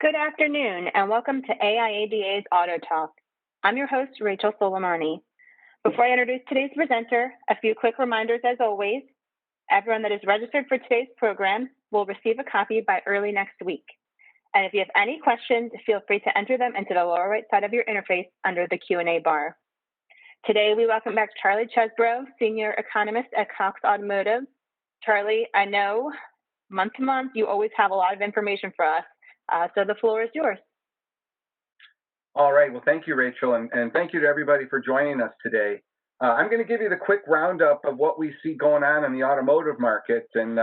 Good afternoon, and welcome to AIADA's AutoTalk. I'm your host, Rachel Soleimani. Before I introduce today's presenter, a few quick reminders as always. Everyone that is registered for today's program will receive a copy by early next week. And if you have any questions, feel free to enter them into the lower right side of your interface under the Q&A bar. Today, we welcome back Charlie Chesbrough, Senior Economist at Cox Automotive. Charlie, I know month to month, you always have a lot of information for us. So the floor is yours. All right. Well, thank you, Rachel, and thank you to everybody for joining us today. I'm going to give you the quick roundup of what we see going on in the automotive market and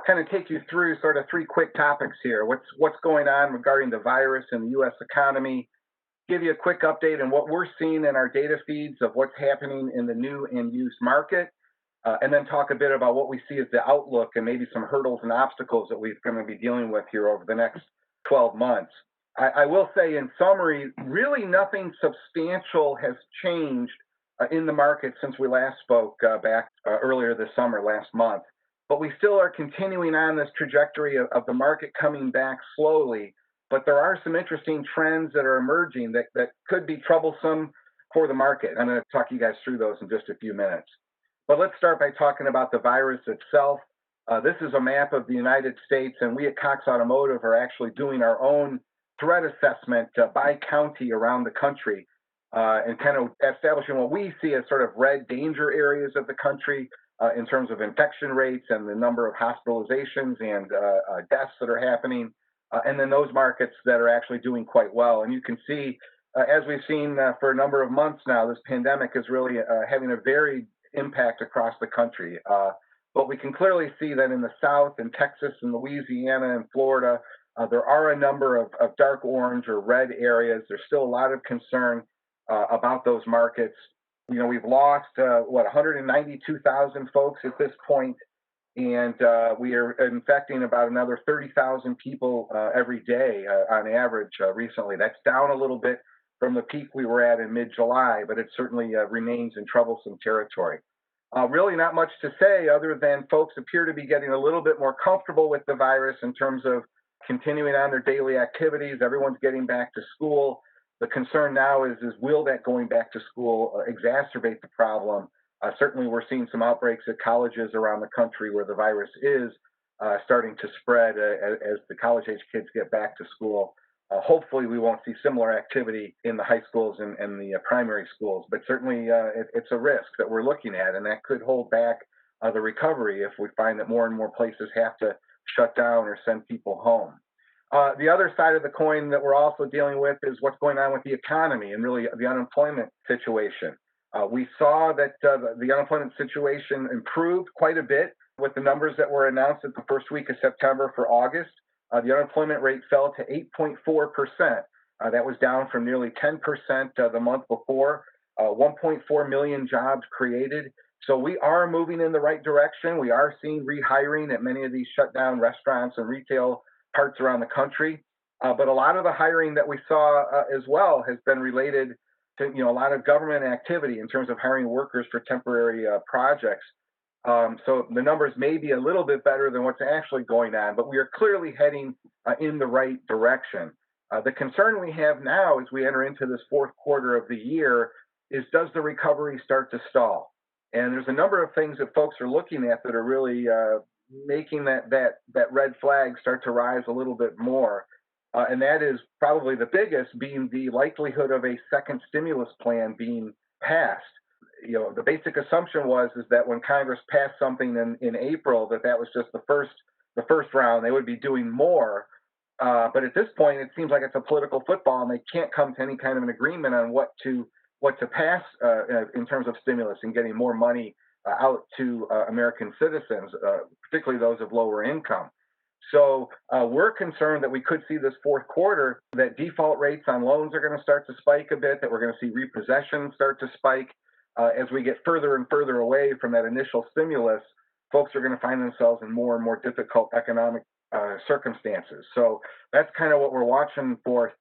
kind of take you through sort of three quick topics here. What's going on regarding the virus and the U.S. economy, give you a quick update on what we're seeing in our data feeds of what's happening in the new and used market, and then talk a bit about what we see as the outlook and maybe some hurdles and obstacles that we're going to be dealing with here over the next 12 months. I will say in summary, really nothing substantial has changed in the market since we last spoke back earlier this summer, last month. But we still are continuing on this trajectory of the market coming back slowly. But there are some interesting trends that are emerging that could be troublesome for the market. I'm going to talk you guys through those in just a few minutes. But let's start by talking about the virus itself. This is a map of the United States, and we at Cox Automotive are actually doing our own threat assessment by county around the country and kind of establishing what we see as sort of red danger areas of the country in terms of infection rates and the number of hospitalizations and deaths that are happening, and then those markets that are actually doing quite well. And you can see, as we've seen for a number of months now, this pandemic is really having a varied impact across the country. But we can clearly see that in the South, in Texas and Louisiana and Florida, there are a number of dark orange or red areas. There's still a lot of concern about those markets. You know, we've lost, 192,000 folks at this point, and we are infecting about another 30,000 people every day on average recently. That's down a little bit from the peak we were at in mid-July, but it certainly remains in troublesome territory. Really not much to say other than folks appear to be getting a little bit more comfortable with the virus in terms of continuing on their daily activities. Everyone's getting back to school. The concern now is will that going back to school exacerbate the problem? Certainly, we're seeing some outbreaks at colleges around the country where the virus is starting to spread as the college-age kids get back to school. Hopefully, we won't see similar activity in the high schools and the primary schools, but certainly it's a risk that we're looking at, and that could hold back the recovery if we find that more and more places have to shut down or send people home. The other side of the coin that we're also dealing with is what's going on with the economy and really the unemployment situation. We saw that the unemployment situation improved quite a bit with the numbers that were announced at the first week of September for August. The unemployment rate fell to 8.4%. That was down from nearly 10% the month before. 1.4 million jobs created. So we are moving in the right direction. We are seeing rehiring at many of these shut down restaurants and retail parts around the country. But a lot of the hiring that we saw as well has been related to a lot of government activity in terms of hiring workers for temporary projects. So the numbers may be a little bit better than what's actually going on, but we are clearly heading in the right direction. The concern we have now as we enter into this fourth quarter of the year is, does the recovery start to stall? And there's a number of things that folks are looking at that are really making that red flag start to rise a little bit more. And that is probably the biggest being the likelihood of a second stimulus plan being passed. The basic assumption is that when Congress passed something in April, that was just the first round. They would be doing more. But at this point, it seems like it's a political football, and they can't come to any kind of an agreement on what to pass in terms of stimulus and getting more money out to American citizens, particularly those of lower income. So we're concerned that we could see this fourth quarter that default rates on loans are going to start to spike a bit, that we're going to see repossessions start to spike. As we get further and further away from that initial stimulus, folks are going to find themselves in more and more difficult economic circumstances. So that's kind of what we're watching for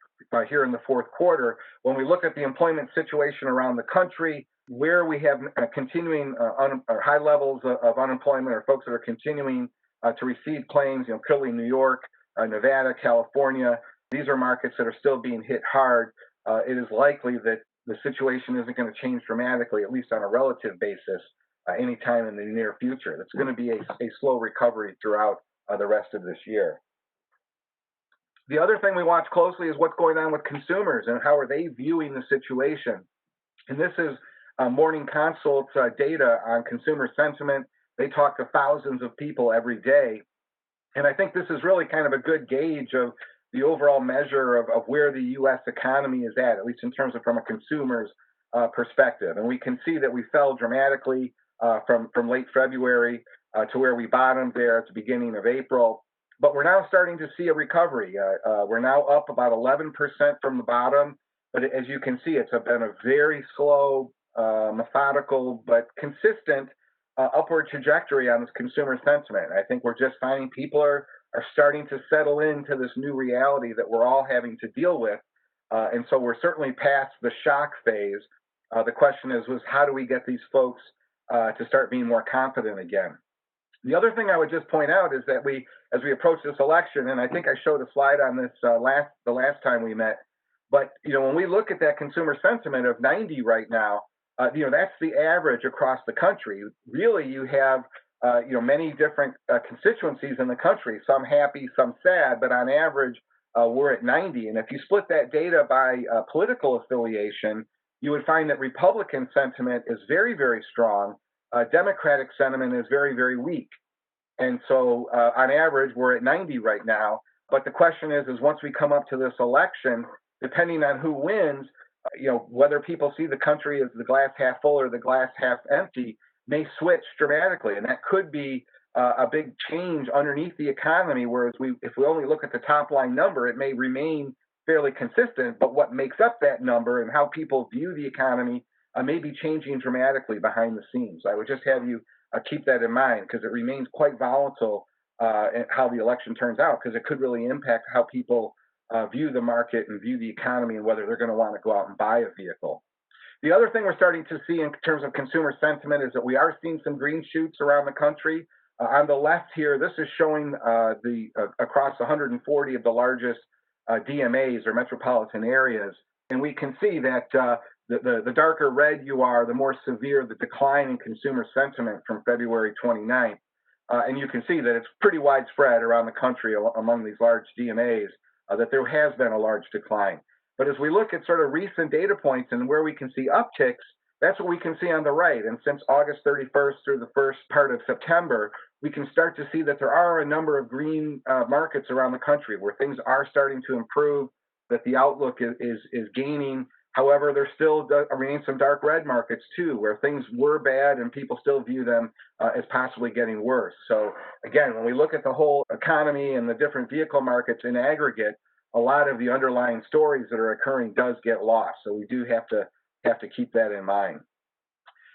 here in the fourth quarter. When we look at the employment situation around the country, where we have continuing or high levels of unemployment, or folks that are continuing to receive claims, clearly New York, Nevada, California, these are markets that are still being hit hard. It is likely that the situation isn't going to change dramatically, at least on a relative basis, anytime in the near future. It's going to be a slow recovery throughout the rest of this year. The other thing we watch closely is what's going on with consumers and how are they viewing the situation. And this is Morning Consult's data on consumer sentiment. They talk to thousands of people every day. And I think this is really kind of a good gauge of the overall measure of where the U.S. economy is at least in terms of from a consumer's perspective. And we can see that we fell dramatically from late February to where we bottomed there at the beginning of April. But we're now starting to see a recovery. We're now up about 11% from the bottom. But as you can see, it's been a very slow, methodical, but consistent upward trajectory on this consumer sentiment. I think we're just finding people are starting to settle into this new reality that we're all having to deal with. And so we're certainly past the shock phase. The question was how do we get these folks to start being more confident again? The other thing I would just point out is that as we approach this election, and I think I showed a slide on this the last time we met, but when we look at that consumer sentiment of 90 right now, that's the average across the country. Really, you have many different constituencies in the country, some happy, some sad, but on average, we're at 90. And if you split that data by political affiliation, you would find that Republican sentiment is very, very strong. Democratic sentiment is very, very weak. And so on average, we're at 90 right now. But the question is once we come up to this election, depending on who wins, whether people see the country as the glass half full or the glass half empty may switch dramatically. And that could be a big change underneath the economy, whereas if we only look at the top line number, it may remain fairly consistent. But what makes up that number and how people view the economy may be changing dramatically behind the scenes. I would just have you keep that in mind because it remains quite volatile how the election turns out, because it could really impact how people view the market and view the economy and whether they're going to want to go out and buy a vehicle. The other thing we're starting to see in terms of consumer sentiment is that we are seeing some green shoots around the country. On the left here, this is showing across 140 of the largest DMAs or metropolitan areas. And we can see that the darker red you are, the more severe the decline in consumer sentiment from February 29th. And you can see that it's pretty widespread around the country among these large DMAs that there has been a large decline. But as we look at sort of recent data points and where we can see upticks, that's what we can see on the right. And since August 31st through the first part of September, we can start to see that there are a number of green markets around the country where things are starting to improve, that the outlook is gaining. However, there still remain some dark red markets too, where things were bad and people still view them as possibly getting worse. So again, when we look at the whole economy and the different vehicle markets in aggregate, a lot of the underlying stories that are occurring does get lost. So we do have to keep that in mind.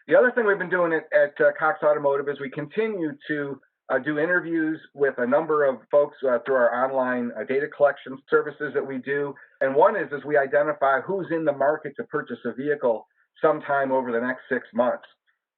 The other thing we've been doing at Cox Automotive is we continue to do interviews with a number of folks through our online data collection services that we do. And one is we identify who's in the market to purchase a vehicle sometime over the next 6 months.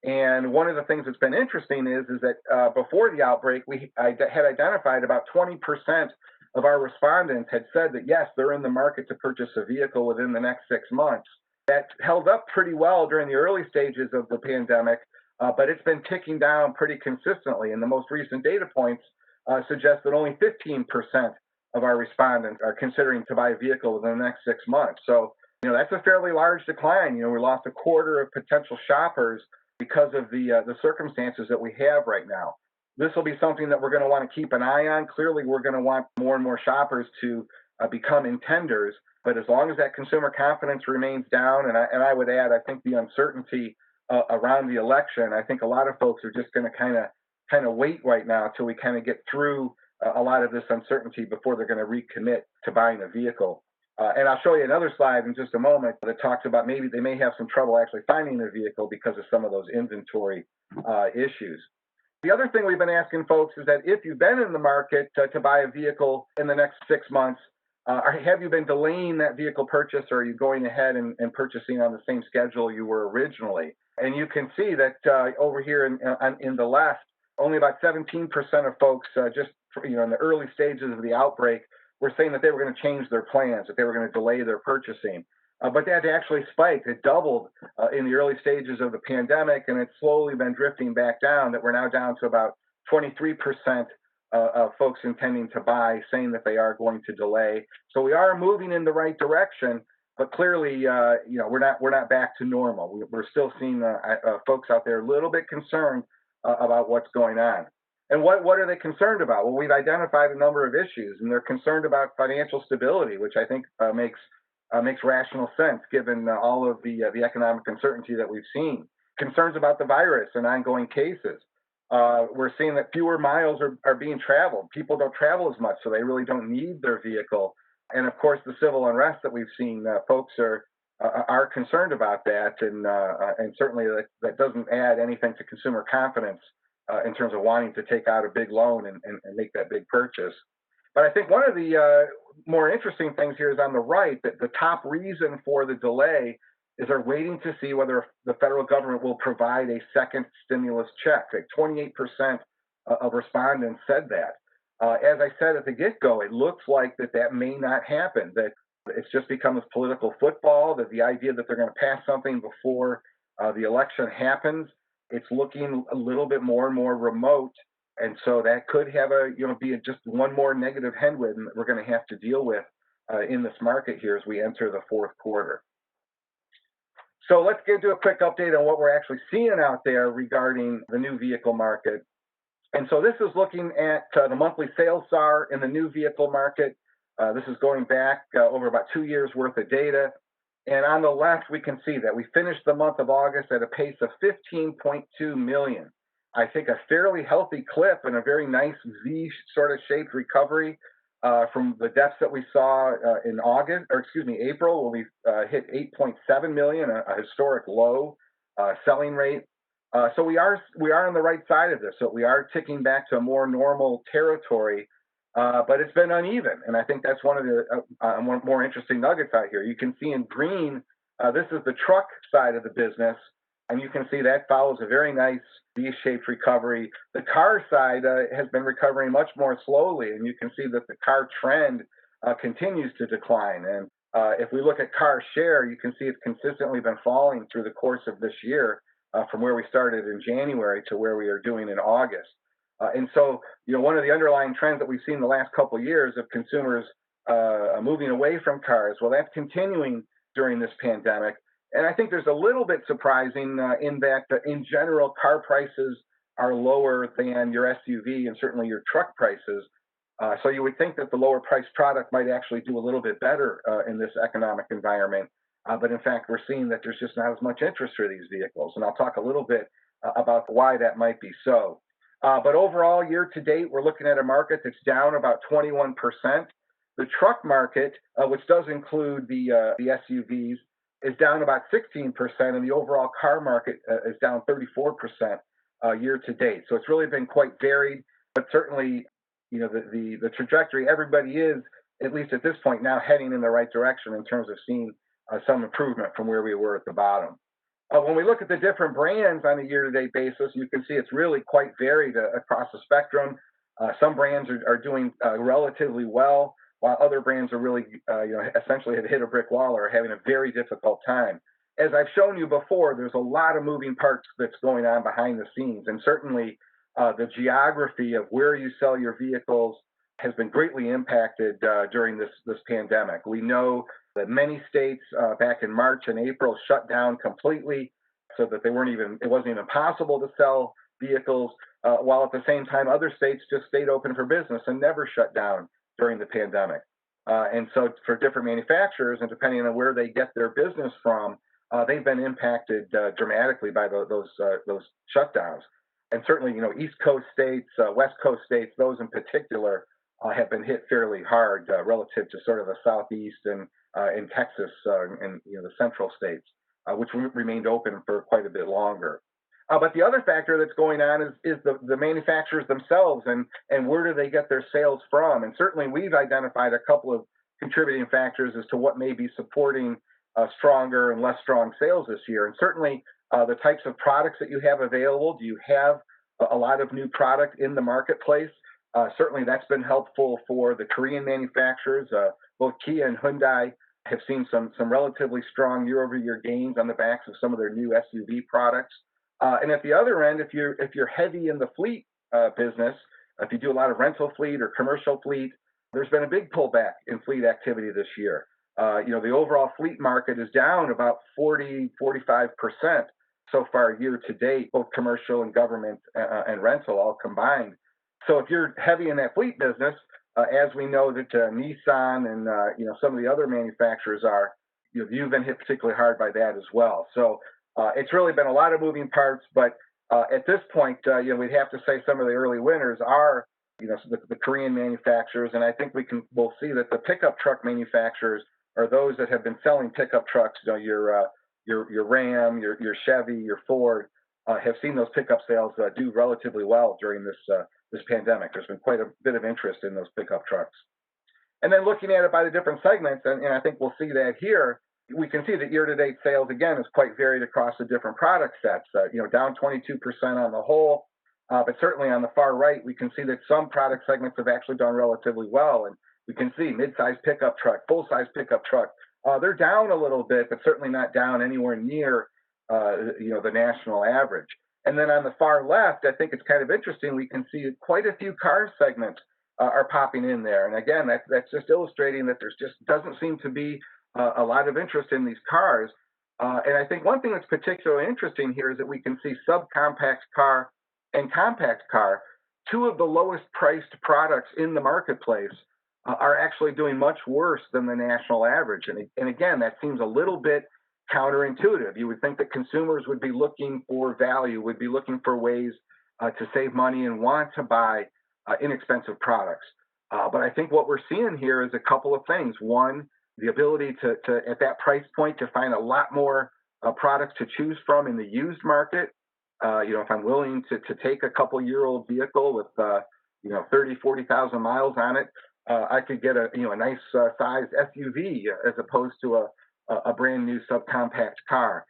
And one of the things that's been interesting is that before the outbreak, I had identified about 20% of our respondents had said that, yes, they're in the market to purchase a vehicle within the next 6 months. That held up pretty well during the early stages of the pandemic, but it's been ticking down pretty consistently. And the most recent data points suggest that only 15% of our respondents are considering to buy a vehicle within the next 6 months. So, that's a fairly large decline. We lost a quarter of potential shoppers because of the circumstances that we have right now. This will be something that we're going to want to keep an eye on. Clearly, we're going to want more and more shoppers to become intenders. But as long as that consumer confidence remains down, and I would add, I think the uncertainty around the election, I think a lot of folks are just going to kind of wait right now till we kind of get through a lot of this uncertainty before they're going to recommit to buying a vehicle. And I'll show you another slide in just a moment that talks about maybe they may have some trouble actually finding their vehicle because of some of those inventory issues. The other thing we've been asking folks is that if you've been in the market to buy a vehicle in the next 6 months, have you been delaying that vehicle purchase, or are you going ahead and purchasing on the same schedule you were originally? And you can see that over here in the left, only about 17% of folks just in the early stages of the outbreak were saying that they were going to change their plans, that they were going to delay their purchasing. But that actually spiked. It doubled in the early stages of the pandemic, and it's slowly been drifting back down, that we're now down to about 23% of folks intending to buy, saying that they are going to delay. So we are moving in the right direction, but clearly, we're not back to normal. We're still seeing folks out there a little bit concerned about what's going on. And what are they concerned about? Well, we've identified a number of issues, and they're concerned about financial stability, which I think makes rational sense given all of the economic uncertainty that we've seen. Concerns about the virus and ongoing cases. We're seeing that fewer miles are being traveled. People don't travel as much, so they really don't need their vehicle. And of course, the civil unrest that we've seen, folks are concerned about that, and certainly that doesn't add anything to consumer confidence in terms of wanting to take out a big loan and make that big purchase. But I think one of the more interesting things here is on the right, that the top reason for the delay is they're waiting to see whether the federal government will provide a second stimulus check. Like 28% of respondents said that. As I said at the get-go, it looks like that may not happen, that it's just become this political football, that the idea that they're going to pass something before the election happens, it's looking a little bit more and more remote. And so that could have be just one more negative headwind that we're going to have to deal with in this market here as we enter the fourth quarter. So let's do a quick update on what we're actually seeing out there regarding the new vehicle market. And so this is looking at the monthly sales SAR in the new vehicle market. This is going back over about 2 years worth of data. And on the left, we can see that we finished the month of August at a pace of 15.2 million. I think a fairly healthy clip and a very nice V sort of shaped recovery from the depths that we saw in April, when we hit 8.7 million, a historic low selling rate. So we are on the right side of this. So we are ticking back to a more normal territory, but it's been uneven. And I think that's one of the more interesting nuggets out here. You can see in green, this is the truck side of the business. And you can see that follows a very nice V-shaped recovery. The car side has been recovering much more slowly, and you can see that the car trend continues to decline. And if we look at car share, you can see it's consistently been falling through the course of this year, from where we started in January to where we are doing in August. And so, one of the underlying trends that we've seen the last couple of years of consumers moving away from cars, well, that's continuing during this pandemic. And I think there's a little bit surprising in that, in general, car prices are lower than your SUV and certainly your truck prices. So you would think that the lower priced product might actually do a little bit better in this economic environment. But in fact, we're seeing that there's just not as much interest for these vehicles. And I'll talk a little bit about why that might be so. But overall, year to date, we're looking at a market that's down about 21%. The truck market, which does include the SUVs, is down about 16%, and the overall car market is down 34% year to date. So it's really been quite varied, but certainly, the trajectory, everybody is, at least at this point, now heading in the right direction in terms of seeing some improvement from where we were at the bottom. When we look at the different brands on a year-to-date basis, you can see it's really quite varied across the spectrum. Some brands are doing relatively well, while other brands are really, essentially have hit a brick wall or are having a very difficult time. As I've shown you before, there's a lot of moving parts that's going on behind the scenes, and certainly the geography of where you sell your vehicles has been greatly impacted during this pandemic. We know that many states back in March and April shut down completely, so that it wasn't even possible to sell vehicles, while at the same time other states just stayed open for business and never shut down during the pandemic. And so for different manufacturers, and depending on where they get their business from, they've been impacted dramatically by those shutdowns. And certainly, East Coast states, West Coast states, those in particular have been hit fairly hard relative to sort of the Southeast and in Texas and the central states, which remained open for quite a bit longer. But the other factor that's going on is the manufacturers themselves, and where do they get their sales from? And certainly we've identified a couple of contributing factors as to what may be supporting stronger and less strong sales this year. And certainly the types of products that you have available. Do you have a lot of new product in the marketplace? Certainly, that's been helpful for the Korean manufacturers. Both Kia and Hyundai have seen some relatively strong year-over-year gains on the backs of some of their new SUV products. And at the other end, if you're heavy in the fleet business, if you do a lot of rental fleet or commercial fleet, there's been a big pullback in fleet activity this year. The overall fleet market is down about 45% so far year to date, both commercial and government and rental all combined. So if you're heavy in that fleet business, as we know that Nissan and some of the other manufacturers are, you've been hit particularly hard by that as well. So it's really been a lot of moving parts, but at this point, we'd have to say some of the early winners are, the Korean manufacturers, and I think we'll see that the pickup truck manufacturers are those that have been selling pickup trucks. Your Ram, your Chevy, your Ford have seen those pickup sales do relatively well during this pandemic. There's been quite a bit of interest in those pickup trucks. And then looking at it by the different segments, and I think we'll see that here, we can see that year-to-date sales, again, is quite varied across the different product sets, down 22% on the whole. But certainly on the far right, we can see that some product segments have actually done relatively well. And we can see mid-size pickup truck, full-size pickup truck. They're down a little bit, but certainly not down anywhere near, the national average. And then on the far left, I think it's kind of interesting. We can see quite a few car segments are popping in there. And again, that's just illustrating that there's just doesn't seem to be a lot of interest in these cars. And I think one thing that's particularly interesting here is that we can see subcompact car and compact car, two of the lowest priced products in the marketplace, are actually doing much worse than the national average. And again, that seems a little bit counterintuitive. You would think that consumers would be looking for value, would be looking for ways to save money and want to buy inexpensive products. But I think what we're seeing here is a couple of things. One, the ability to at that price point to find a lot more products to choose from in the used market. If I'm willing to take a couple-year-old vehicle with 30, 40,000 miles on it, I could get a nice sized SUV as opposed to a brand new subcompact car.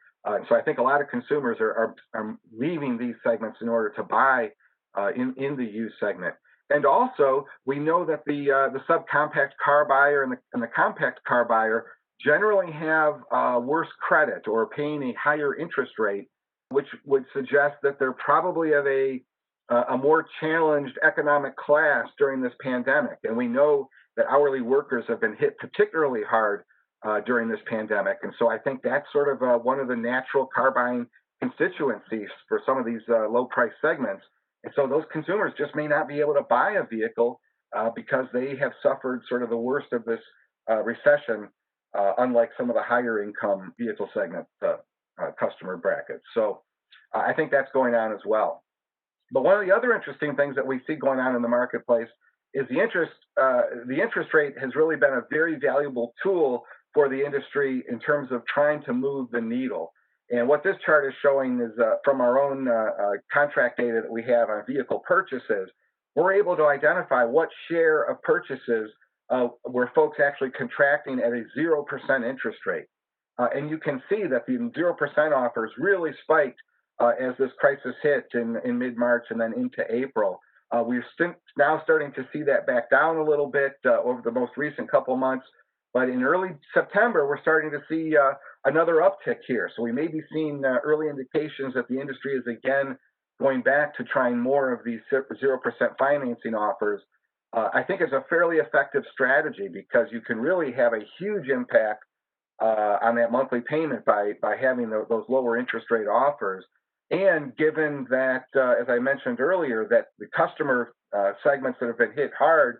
So I think a lot of consumers are leaving these segments in order to buy in the used segment. And also, we know that the subcompact car buyer and the compact car buyer generally have worse credit or paying a higher interest rate, which would suggest that they're probably of a more challenged economic class during this pandemic. And we know that hourly workers have been hit particularly hard during this pandemic. And so I think that's sort of one of the natural car buying constituencies for some of these low price segments. And so those consumers just may not be able to buy a vehicle because they have suffered sort of the worst of this recession, unlike some of the higher income vehicle segment customer brackets. So I think that's going on as well. But one of the other interesting things that we see going on in the marketplace is the interest rate has really been a very valuable tool for the industry in terms of trying to move the needle. And what this chart is showing is from our own contract data that we have on vehicle purchases, we're able to identify what share of purchases were folks actually contracting at a 0% interest rate. And you can see that the 0% offers really spiked as this crisis hit in mid-March and then into April. We're now starting to see that back down a little bit over the most recent couple months. But in early September, we're starting to see another uptick here. So we may be seeing early indications that the industry is again going back to trying more of these 0% financing offers. I think it's a fairly effective strategy because you can really have a huge impact on that monthly payment by having those lower interest rate offers. And given that, as I mentioned earlier, that the customer segments that have been hit hard,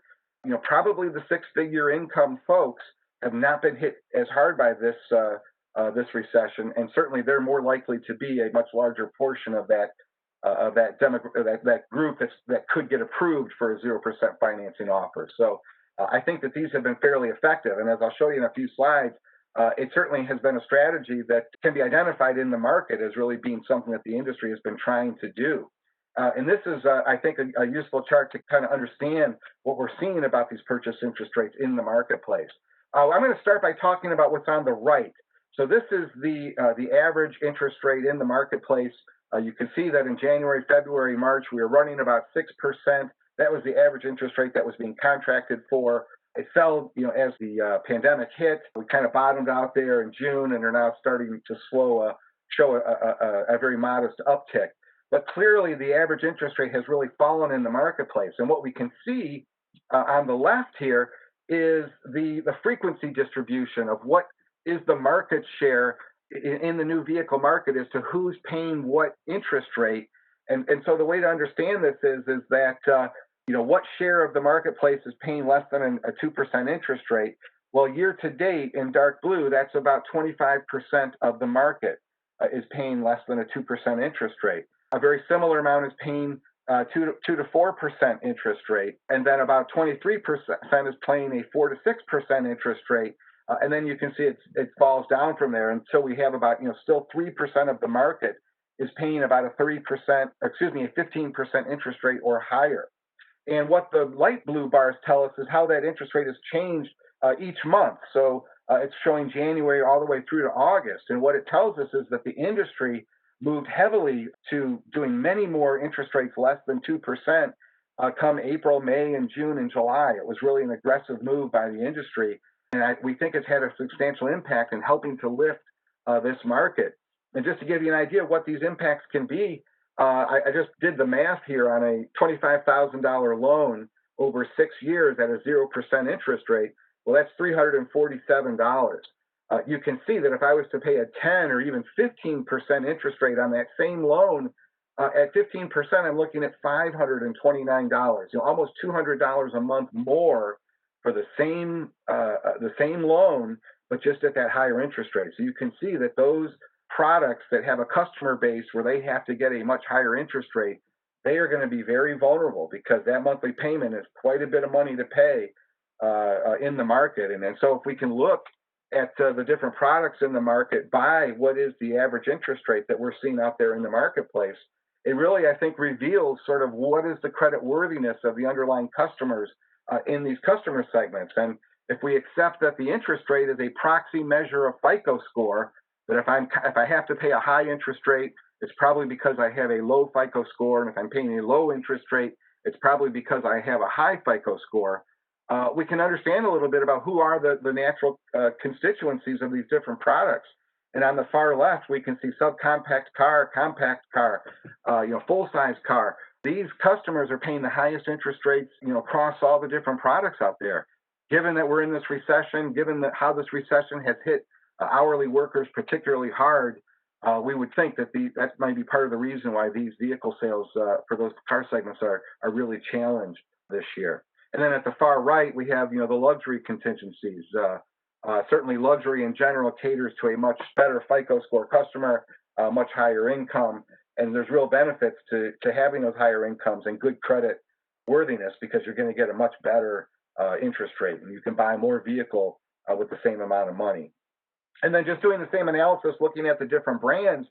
probably the six-figure income folks have not been hit as hard by this recession, and certainly they're more likely to be a much larger portion of that group that could get approved for a 0% financing offer. So I think that these have been fairly effective, and as I'll show you in a few slides, it certainly has been a strategy that can be identified in the market as really being something that the industry has been trying to do. And this is, I think, a useful chart to kind of understand what we're seeing about these purchase interest rates in the marketplace. I'm going to start by talking about what's on the right. So this is the average interest rate in the marketplace. You can see that in January, February, March, we were running about 6%. That was the average interest rate that was being contracted for. It fell, as the pandemic hit. We kind of bottomed out there in June, and are now starting to show a very modest uptick. But clearly, the average interest rate has really fallen in the marketplace. And what we can see on the left here is the frequency distribution of what is the market share in the new vehicle market as to who's paying what interest rate. And so the way to understand this is that what share of the marketplace is paying less than a 2% interest rate. Well, year to date in dark blue, that's about 25% of the market is paying less than a 2% interest rate. A very similar amount is paying 2 to 4% interest rate, and then about 23% is paying a 4 to 6% interest rate. And then you can see it falls down from there until we have about still 3% of the market is paying about a 15% interest rate or higher. And what the light blue bars tell us is how that interest rate has changed each month. So it's showing January all the way through to August. And what it tells us is that the industry moved heavily to doing many more interest rates less than 2% come April, May, and June, and July. It was really an aggressive move by the industry. And we think it's had a substantial impact in helping to lift this market. And just to give you an idea of what these impacts can be, I just did the math here on a $25,000 loan over 6 years at a 0% interest rate. Well, that's $347. You can see that if I was to pay a 10 or even 15% interest rate on that same loan, at 15%, I'm looking at $529. Almost $200 a month more for the same loan, but just at that higher interest rate. So you can see that those products that have a customer base where they have to get a much higher interest rate, they are going to be very vulnerable because that monthly payment is quite a bit of money to pay in the market. And so if we can look at the different products in the market by what is the average interest rate that we're seeing out there in the marketplace, it really, I think, reveals sort of what is the credit worthiness of the underlying customers in these customer segments. And if we accept that the interest rate is a proxy measure of FICO score, that if I have to pay a high interest rate, it's probably because I have a low FICO score, and if I'm paying a low interest rate, it's probably because I have a high FICO score. We can understand a little bit about who are the natural constituencies of these different products. And on the far left, we can see subcompact car, compact car, full-size car. These customers are paying the highest interest rates, across all the different products out there. Given that we're in this recession, given how this recession has hit hourly workers particularly hard, we would think that that might be part of the reason why these vehicle sales for those car segments are really challenged this year. And then at the far right, we have the luxury contingencies. Certainly, luxury in general caters to a much better FICO score customer, much higher income, and there's real benefits to having those higher incomes and good credit worthiness because you're going to get a much better interest rate, and you can buy more vehicle with the same amount of money. And then just doing the same analysis, looking at the different brands,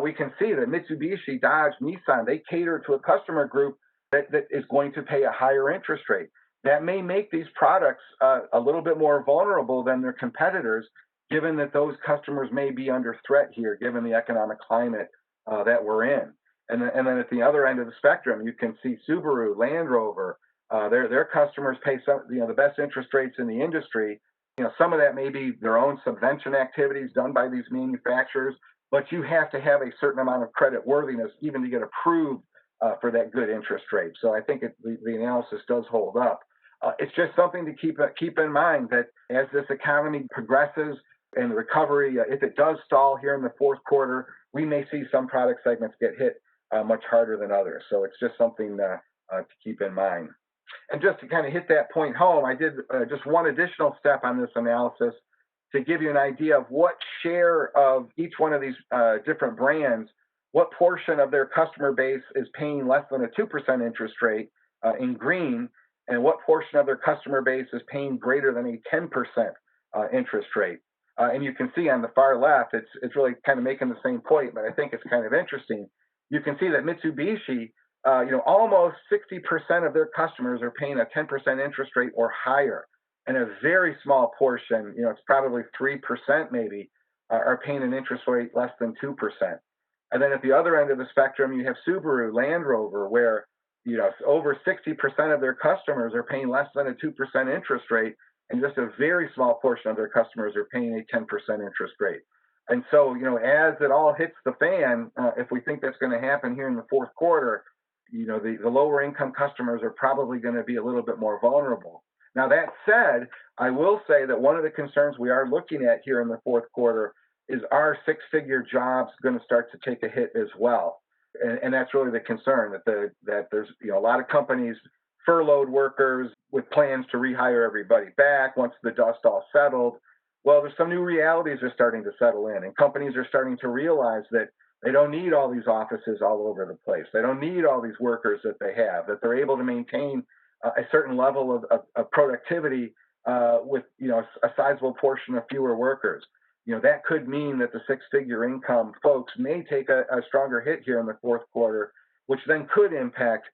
we can see that Mitsubishi, Dodge, Nissan, they cater to a customer group that is going to pay a higher interest rate. That may make these products a little bit more vulnerable than their competitors, given that those customers may be under threat here, given the economic climate that we're in. And then at the other end of the spectrum, you can see Subaru, Land Rover. Their customers pay the best interest rates in the industry. Some of that may be their own subvention activities done by these manufacturers, but you have to have a certain amount of credit worthiness even to get approved for that good interest rate. So I think the analysis does hold up. It's just something to keep in mind that as this economy progresses and the recovery, if it does stall here in the fourth quarter, we may see some product segments get hit much harder than others. So it's just something to keep in mind. And just to kind of hit that point home, I did just one additional step on this analysis to give you an idea of what share of each one of these different brands, what portion of their customer base is paying less than a 2% interest rate in green, and what portion of their customer base is paying greater than a 10% interest rate. And you can see on the far left, it's really kind of making the same point, but I think it's kind of interesting. You can see that Mitsubishi, almost 60% of their customers are paying a 10% interest rate or higher, and a very small portion, it's probably 3% maybe, are paying an interest rate less than 2%. And then at the other end of the spectrum, you have Subaru, Land Rover, where over 60% of their customers are paying less than a 2% interest rate, and just a very small portion of their customers are paying a 10% interest rate. And so, as it all hits the fan, if we think that's going to happen here in the fourth quarter, the lower income customers are probably going to be a little bit more vulnerable. Now, that said, I will say that one of the concerns we are looking at here in the fourth quarter is, are six-figure jobs going to start to take a hit as well? And that's really the concern, that there's a lot of companies furloughed workers with plans to rehire everybody back once the dust all settled. Well, there's some new realities are starting to settle in, and companies are starting to realize that they don't need all these offices all over the place. They don't need all these workers that they have, that they're able to maintain a certain level of productivity with a sizable portion of fewer workers. That could mean that the six-figure income folks may take a stronger hit here in the fourth quarter, which then could impact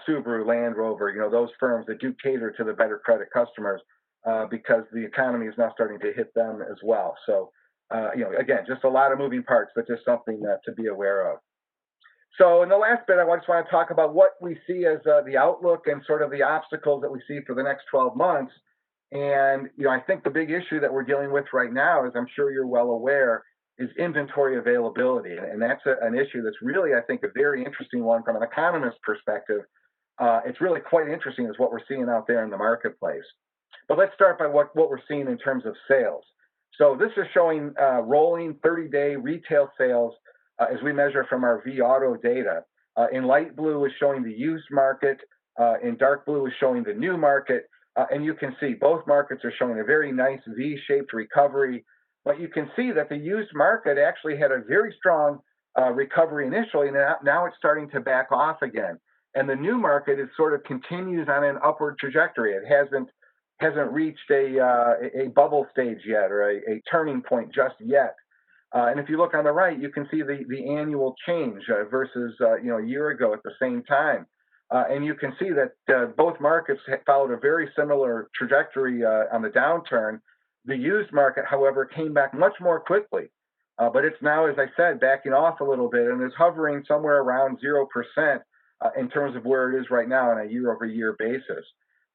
Subaru, Land Rover, those firms that do cater to the better credit customers, because the economy is now starting to hit them as well. So, again, just a lot of moving parts, but just something to be aware of. So in the last bit, I just want to talk about what we see as the outlook and sort of the obstacles that we see for the next 12 months. And, I think the big issue that we're dealing with right now, as I'm sure you're well aware, is inventory availability. And that's an issue that's really, I think, a very interesting one from an economist perspective. It's really quite interesting is what we're seeing out there in the marketplace. But let's start by what we're seeing in terms of sales. So this is showing rolling 30-day retail sales as we measure from our V-Auto data. In light blue is showing the used market. In dark blue is showing the new market. And you can see both markets are showing a very nice V-shaped recovery. But you can see that the used market actually had a very strong recovery initially, and now it's starting to back off again. And the new market is sort of continues on an upward trajectory. It hasn't reached a bubble stage yet, or a turning point just yet. And if you look on the right, you can see the annual change versus a year ago at the same time. And you can see that both markets followed a very similar trajectory on the downturn. The used market, however, came back much more quickly. But it's now, as I said, backing off a little bit and is hovering somewhere around 0% in terms of where it is right now on a year-over-year basis.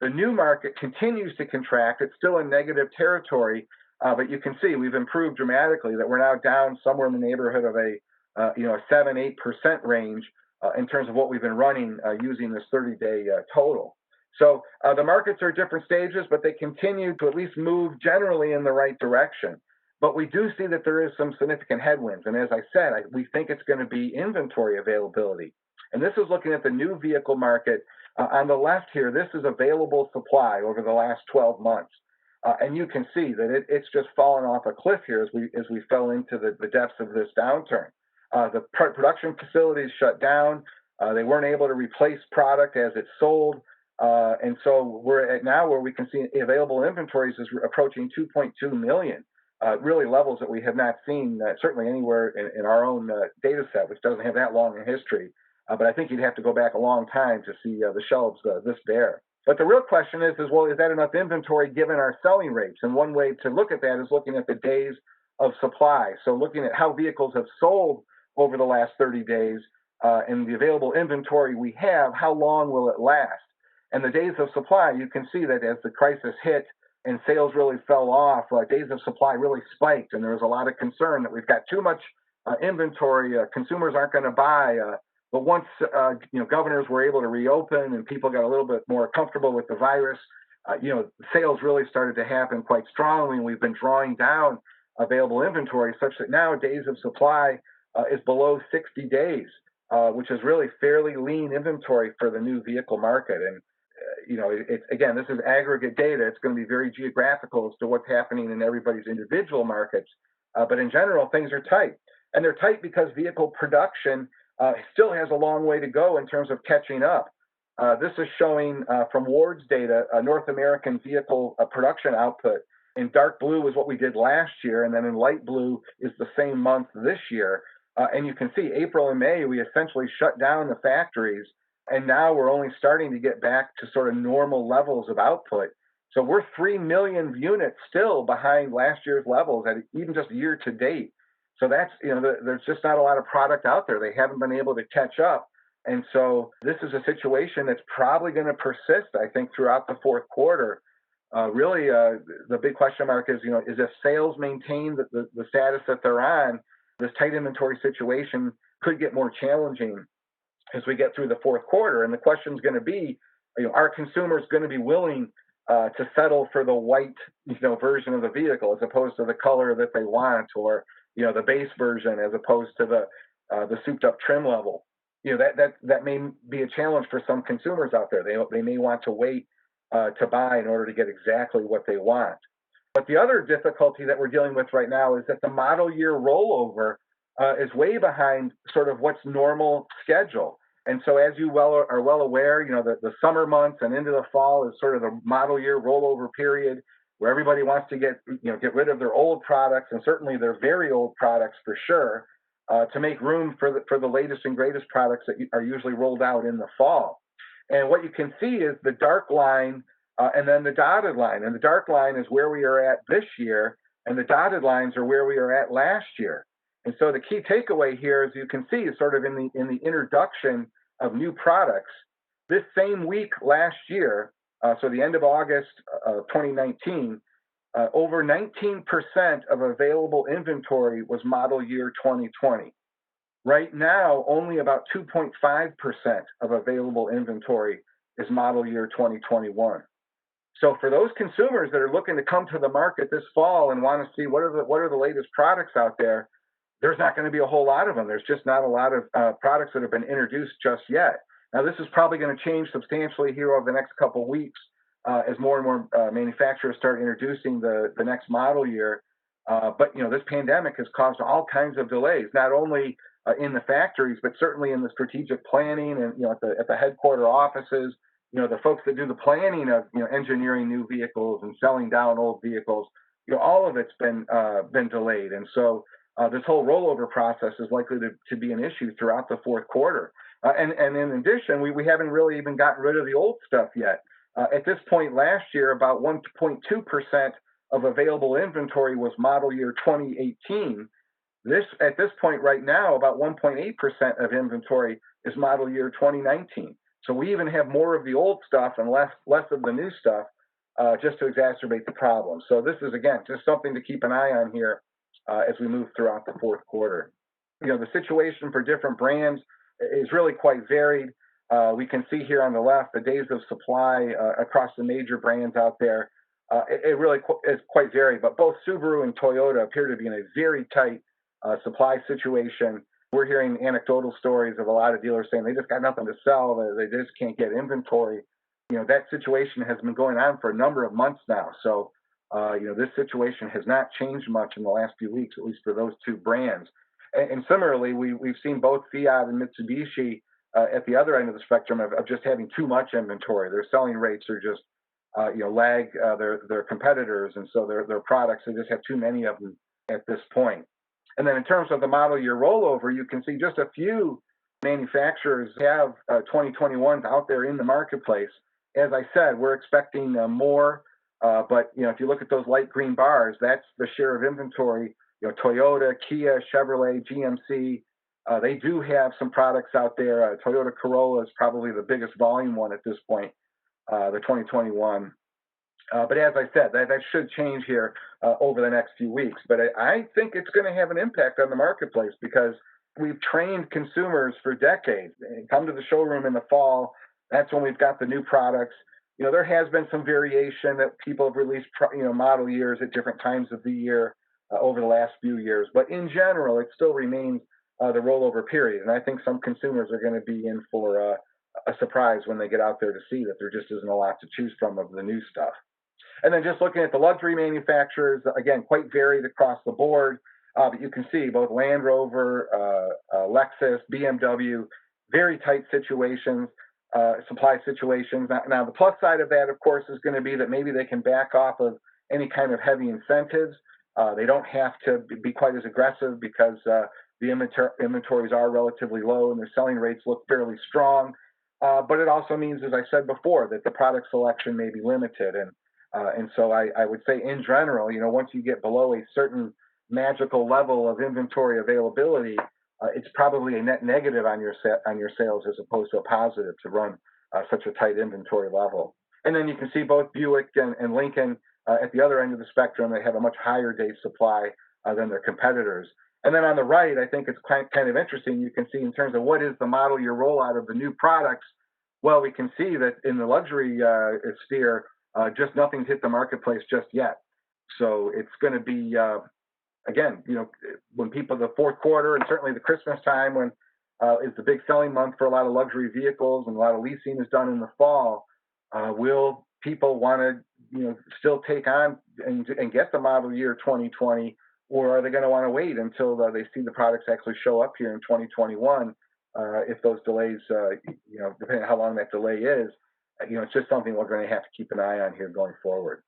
The new market continues to contract. It's still in negative territory, but you can see we've improved dramatically, that we're now down somewhere in the neighborhood of a 7-8% range in terms of what we've been running using this 30-day total. So the markets are at different stages, but they continue to at least move generally in the right direction. But we do see that there is some significant headwinds. And as I said, we think it's going to be inventory availability. And this is looking at the new vehicle market. On the left here, this is available supply over the last 12 months. And you can see that it's just fallen off a cliff here as we fell into the depths of this downturn. The production facilities shut down. They weren't able to replace product as it's sold. And so we're at now where we can see available inventories is approaching 2.2 million, really levels that we have not seen certainly anywhere in our own data set, which doesn't have that long a history. But I think you'd have to go back a long time to see the shelves this bare. But the real question is, well, is that enough inventory given our selling rates? And one way to look at that is looking at the days of supply. So looking at how vehicles have sold over the last 30 days and the available inventory we have, how long will it last? And the days of supply, you can see that as the crisis hit and sales really fell off, days of supply really spiked. And there was a lot of concern that we've got too much inventory, consumers aren't going to buy. But once governors were able to reopen and people got a little bit more comfortable with the virus, sales really started to happen quite strongly. And we've been drawing down available inventory such that now days of supply is below 60 days, which is really fairly lean inventory for the new vehicle market. And again, this is aggregate data. It's going to be very geographical as to what's happening in everybody's individual markets. But in general, things are tight. And they're tight because vehicle production still has a long way to go in terms of catching up. This is showing from Ward's data, North American vehicle production output. In dark blue is what we did last year, and then in light blue is the same month this year. And you can see April and May, we essentially shut down the factories, and now we're only starting to get back to sort of normal levels of output. So we're 3 million units still behind last year's levels, at even just year to date. So that's, there's just not a lot of product out there. They haven't been able to catch up. And so this is a situation that's probably going to persist, I think, throughout the fourth quarter. Really, the big question mark is, is if sales maintain the status that they're on, this tight inventory situation could get more challenging as we get through the fourth quarter. And the question is going to be, are consumers going to be willing to settle for the white, version of the vehicle as opposed to the color that they want, or the base version as opposed to the souped up trim level? That may be a challenge for some consumers out there. They may want to wait to buy in order to get exactly what they want. But the other difficulty that we're dealing with right now is that the model year rollover is way behind sort of what's normal schedule. And so, as you are well aware, the summer months and into the fall is sort of the model year rollover period where everybody wants to get rid of their old products, and certainly their very old products for sure, to make room for the latest and greatest products that are usually rolled out in the fall. And what you can see is the dark line and then the dotted line. And the dark line is where we are at this year, and the dotted lines are where we are at last year. And so the key takeaway here, as you can see, is sort of in the introduction of new products. This same week last year, so the end of August 2019, over 19% of available inventory was model year 2020. Right now, only about 2.5% of available inventory is model year 2021. So for those consumers that are looking to come to the market this fall and want to see what are the latest products out there, there's not going to be a whole lot of them. There's just not a lot of products that have been introduced just yet. Now, this is probably going to change substantially here over the next couple of weeks as more and more manufacturers start introducing the next model year. But this pandemic has caused all kinds of delays, not only in the factories, but certainly in the strategic planning and at the headquarter offices. The folks that do the planning of engineering new vehicles and selling down old vehicles. All of it's been delayed, and so this whole rollover process is likely to be an issue throughout the fourth quarter. And in addition, we haven't really even gotten rid of the old stuff yet. At this point last year, about 1.2% of available inventory was model year 2018. At this point right now, about 1.8% of inventory is model year 2019. So we even have more of the old stuff and less of the new stuff, just to exacerbate the problem. So this is, again, just something to keep an eye on here as we move throughout the fourth quarter. The situation for different brands is really quite varied. We can see here on the left the days of supply across the major brands out there. It really is quite varied, but both Subaru and Toyota appear to be in a very tight supply situation. We're hearing anecdotal stories of a lot of dealers saying they just got nothing to sell, they just can't get inventory. That situation has been going on for a number of months now. So, this situation has not changed much in the last few weeks, at least for those two brands. And similarly, we've seen both Fiat and Mitsubishi at the other end of the spectrum of just having too much inventory. Their selling rates are just lag their competitors, and so their products, they just have too many of them at this point. And then in terms of the model year rollover, you can see just a few manufacturers have 2021s out there in the marketplace. As I said, we're expecting more, but if you look at those light green bars, that's the share of inventory. Toyota, Kia, Chevrolet, GMC, they do have some products out there. Toyota Corolla is probably the biggest volume one at this point, the 2021. But as I said, that should change here over the next few weeks. But I think it's going to have an impact on the marketplace because we've trained consumers for decades. Come to the showroom in the fall. That's when we've got the new products. There has been some variation that people have released, model years at different times of the year over the last few years. But in general, it still remains the rollover period. And I think some consumers are going to be in for a surprise when they get out there to see that there just isn't a lot to choose from of the new stuff. And then just looking at the luxury manufacturers, again, quite varied across the board. But you can see both Land Rover, Lexus, BMW, very tight situations, supply situations. Now, the plus side of that, of course, is going to be that maybe they can back off of any kind of heavy incentives. They don't have to be quite as aggressive because the inventories are relatively low and their selling rates look fairly strong. But it also means, as I said before, that the product selection may be limited. And so I would say in general, once you get below a certain magical level of inventory availability, it's probably a net negative on your sales as opposed to a positive to run such a tight inventory level. And then you can see both Buick and Lincoln at the other end of the spectrum. They have a much higher day supply than their competitors. And then on the right, I think it's kind of interesting. You can see in terms of what is the model year rollout of the new products. Well, we can see that in the luxury sphere, just nothing's hit the marketplace just yet. So it's going to be, again, when the fourth quarter and certainly the Christmas time when is the big selling month for a lot of luxury vehicles and a lot of leasing is done in the fall, will people want to, still take on and get the model year 2020, or are they going to want to wait until they see the products actually show up here in 2021? If those delays, depending on how long that delay is, it's just something we're going to have to keep an eye on here going forward.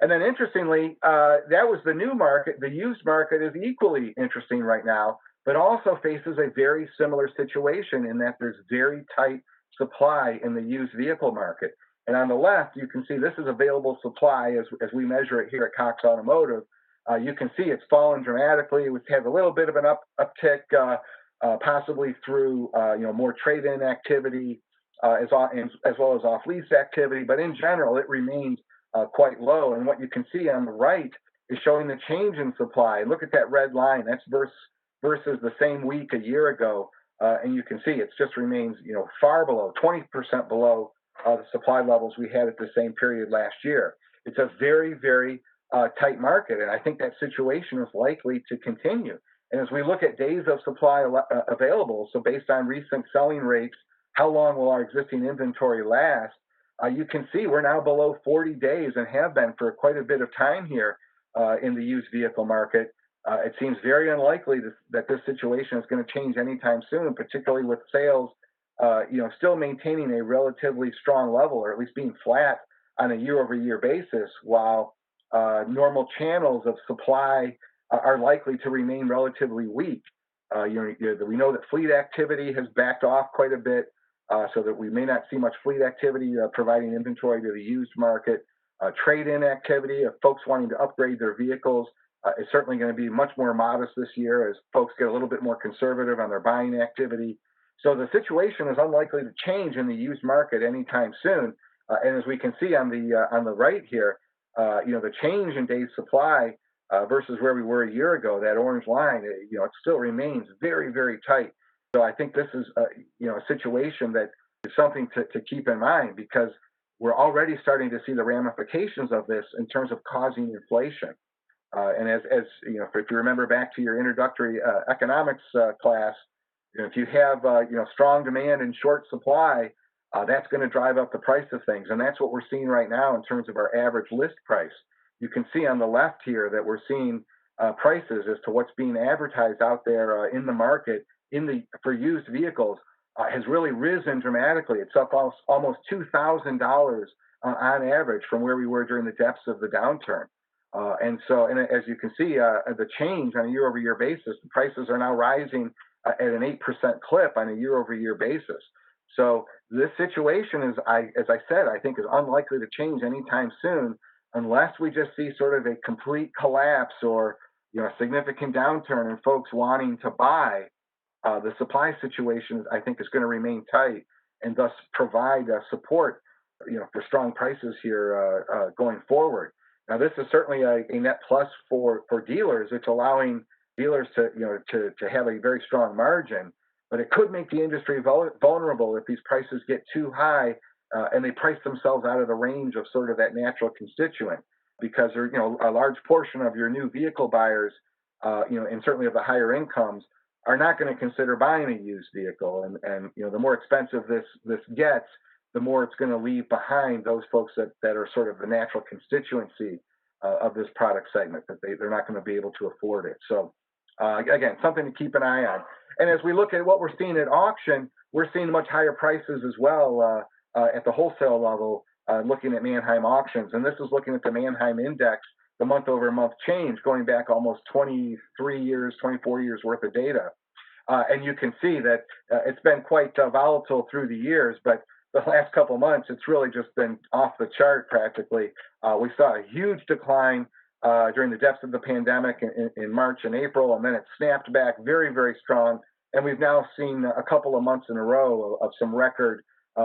And then interestingly, that was the new market. The used market is equally interesting right now, but also faces a very similar situation in that there's very tight supply in the used vehicle market. And on the left, you can see this is available supply as we measure it here at Cox Automotive. You can see it's fallen dramatically. We've had a little bit of an uptick, possibly through more trade-in activity as well as off-lease activity. But in general, it remains quite low. And what you can see on the right is showing the change in supply. Look at that red line. That's versus the same week a year ago. And you can see it just remains, far below, 20% below the supply levels we had at the same period last year. It's a very, very tight market. And I think that situation is likely to continue. And as we look at days of supply available, so based on recent selling rates, how long will our existing inventory last? You can see we're now below 40 days and have been for quite a bit of time here in the used vehicle market. It seems very unlikely that this situation is going to change anytime soon, particularly with sales, still maintaining a relatively strong level, or at least being flat on a year-over-year basis, while normal channels of supply are likely to remain relatively weak. We know that fleet activity has backed off quite a bit, so that we may not see much fleet activity providing inventory to the used market. Trade-in activity of folks wanting to upgrade their vehicles is certainly going to be much more modest this year as folks get a little bit more conservative on their buying activity. So the situation is unlikely to change in the used market anytime soon. And as we can see on the right here, the change in days supply versus where we were a year ago, that orange line, it still remains very, very tight. So I think this is a situation that is something to keep in mind, because we're already starting to see the ramifications of this in terms of causing inflation. And as if you remember back to your introductory economics class, if you have strong demand and short supply, that's going to drive up the price of things, and that's what we're seeing right now in terms of our average list price. You can see on the left here that we're seeing prices as to what's being advertised out there in the market for used vehicles has really risen dramatically. It's up almost $2,000 on average from where we were during the depths of the downturn. And as you can see, the change on a year-over-year basis, the prices are now rising at an 8% clip on a year-over-year basis. So this situation is, as I said, I think is unlikely to change anytime soon, unless we just see sort of a complete collapse or a significant downturn in folks wanting to buy. The supply situation, I think, is going to remain tight and thus provide support, for strong prices here going forward. Now, this is certainly a net plus for dealers. It's allowing dealers to have a very strong margin, but it could make the industry vulnerable if these prices get too high and they price themselves out of the range of sort of that natural constituent, because a large portion of your new vehicle buyers, and certainly of the higher incomes, are not going to consider buying a used vehicle, and the more expensive this gets, the more it's going to leave behind those folks that are sort of the natural constituency of this product segment, that they're not going to be able to afford it. So again, something to keep an eye on. And as we look at what we're seeing at auction, we're seeing much higher prices as well at the wholesale level, looking at Manheim auctions. And this is looking at the Manheim index, the month-over-month change, going back almost 23 years, 24 years worth of data. And you can see that it's been quite volatile through the years, but the last couple of months, it's really just been off the chart practically. We saw a huge decline during the depths of the pandemic in March and April, and then it snapped back very, very strong. And we've now seen a couple of months in a row of some record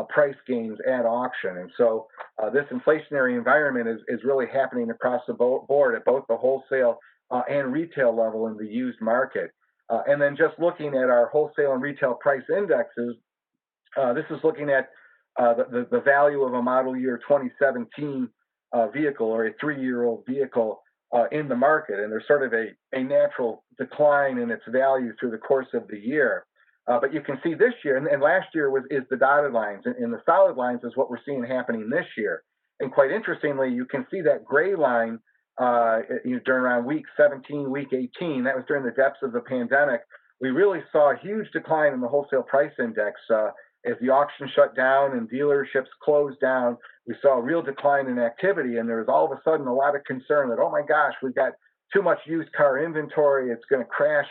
price gains at auction. And so this inflationary environment is really happening across the board at both the wholesale and retail level in the used market. And then just looking at our wholesale and retail price indexes, this is looking at the value of a model year 2017 vehicle or a 3-year-old vehicle in the market. And there's sort of a natural decline in its value through the course of the year. But you can see this year, and last year is the dotted lines, and the solid lines is what we're seeing happening this year. And quite interestingly, you can see that gray line during around week 17, week 18. That was during the depths of the pandemic. We really saw a huge decline in the wholesale price index as the auction shut down and dealerships closed down. We saw a real decline in activity, and there was all of a sudden a lot of concern that, oh my gosh, we've got too much used car inventory. It's going to crash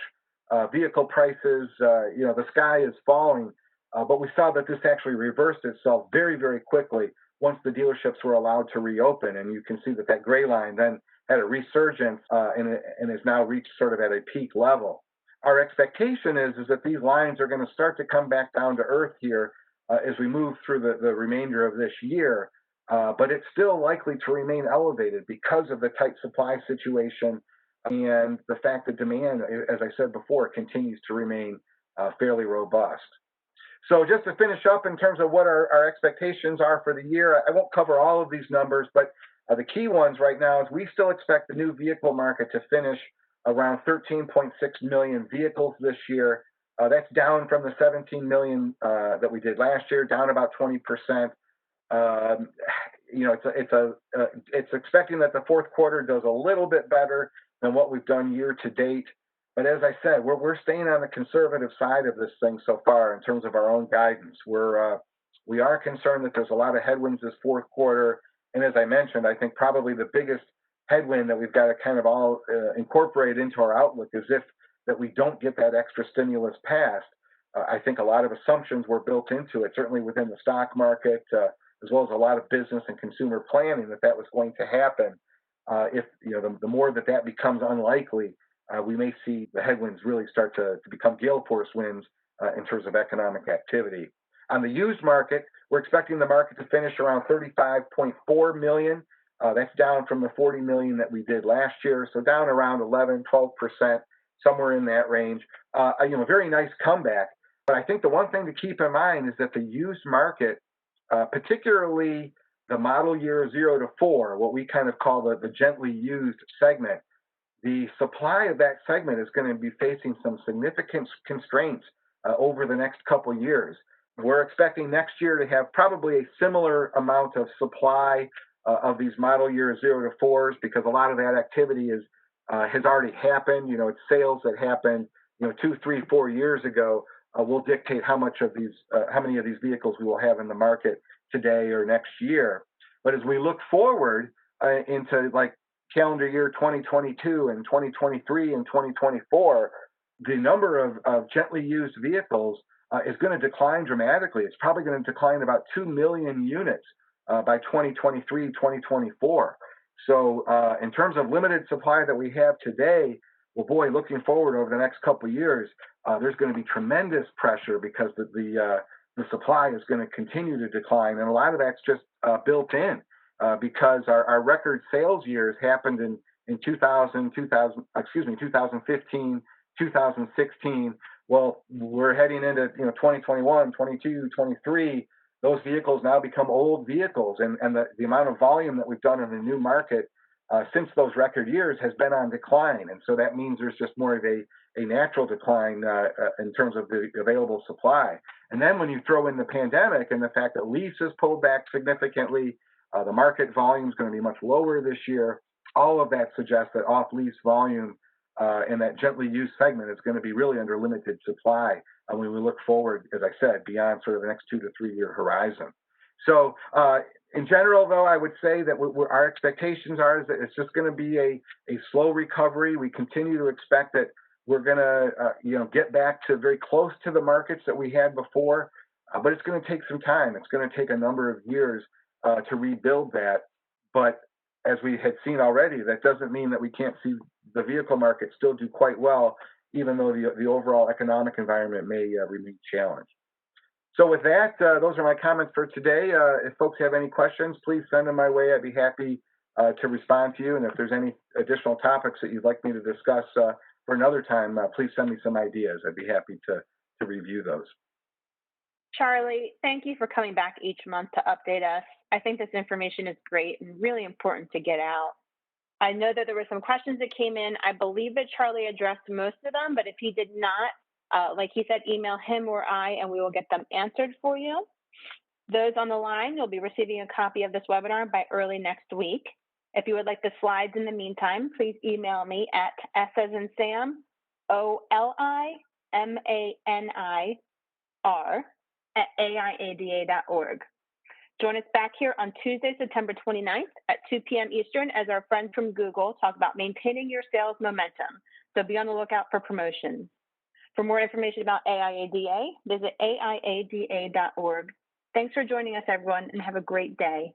vehicle prices. The sky is falling. But we saw that this actually reversed itself very, very quickly once the dealerships were allowed to reopen. And you can see that gray line then had a resurgence and has now reached sort of at a peak level. Our expectation is that these lines are going to start to come back down to earth here as we move through the remainder of this year. But it's still likely to remain elevated because of the tight supply situation and the fact that demand, as I said before, continues to remain fairly robust. So just to finish up in terms of what our expectations are for the year, I won't cover all of these numbers, but the key ones right now is we still expect the new vehicle market to finish around 13.6 million vehicles this year. That's down from the 17 million that we did last year, down about 20%. It's expecting that the fourth quarter does a little bit better than what we've done year to date. But as I said, we're staying on the conservative side of this thing so far in terms of our own guidance. We are concerned that there's a lot of headwinds this fourth quarter. And as I mentioned, I think probably the biggest headwind that we've got to kind of all incorporate into our outlook is that we don't get that extra stimulus passed. I think a lot of assumptions were built into it, certainly within the stock market, as well as a lot of business and consumer planning that was going to happen. If the more that becomes unlikely, we may see the headwinds really start to become gale force winds in terms of economic activity. On the used market, we're expecting the market to finish around 35.4 million. That's down from the 40 million that we did last year, so down around 11, 12%, somewhere in that range. Very nice comeback. But I think the one thing to keep in mind is that the used market, particularly the model year 0 to 4, what we kind of call the gently used segment, the supply of that segment is going to be facing some significant constraints over the next couple of years. We're expecting next year to have probably a similar amount of supply of these model year 0 to 4s because a lot of that activity has already happened. It's sales that happened 2, 3, 4 years ago will dictate how many of these vehicles we will have in the market today or next year. But as we look forward into like calendar year 2022 and 2023 and 2024, the number of gently used vehicles is going to decline dramatically. It's probably going to decline about 2 million units by 2023, 2024. So in terms of limited supply that we have today, well, boy, looking forward over the next couple of years, there's going to be tremendous pressure because the supply is going to continue to decline. And a lot of that's just built in because our record sales years happened in 2015, 2016. Well, we're heading into 2021, 22, 23. Those vehicles now become old vehicles, and the amount of volume that we've done in the new market since those record years has been on decline. And so that means there's just more of a natural decline in terms of the available supply. And then when you throw in the pandemic and the fact that leases pulled back significantly, the market volume is going to be much lower this year. All of that suggests that off-lease volume in that gently used segment is going to be really under limited supply when we look forward, as I said, beyond sort of the next 2 to 3 year horizon. So in general, though, I would say that our expectations are is that it's just going to be a slow recovery. We continue to expect that we're going to get back to very close to the markets that we had before, but it's going to take some time. It's going to take a number of years to rebuild that. But as we had seen already, that doesn't mean that we can't see the vehicle market still do quite well, even though the overall economic environment may remain challenged. So with that, those are my comments for today. If folks have any questions, please send them my way. I'd be happy to respond to you. And if there's any additional topics that you'd like me to discuss for another time, please send me some ideas. I'd be happy to review those. Charlie, thank you for coming back each month to update us. I think this information is great and really important to get out. I know that there were some questions that came in. I believe that Charlie addressed most of them, but if he did not, like he said, email him or I, and we will get them answered for you. Those on the line, you'll be receiving a copy of this webinar by early next week. If you would like the slides in the meantime, please email me at S as in Sam, OLIMANIR@aiada.org. Join us back here on Tuesday, September 29th at 2 p.m. Eastern as our friends from Google talk about maintaining your sales momentum. So be on the lookout for promotions. For more information about AIADA, visit aiada.org. Thanks for joining us, everyone, and have a great day.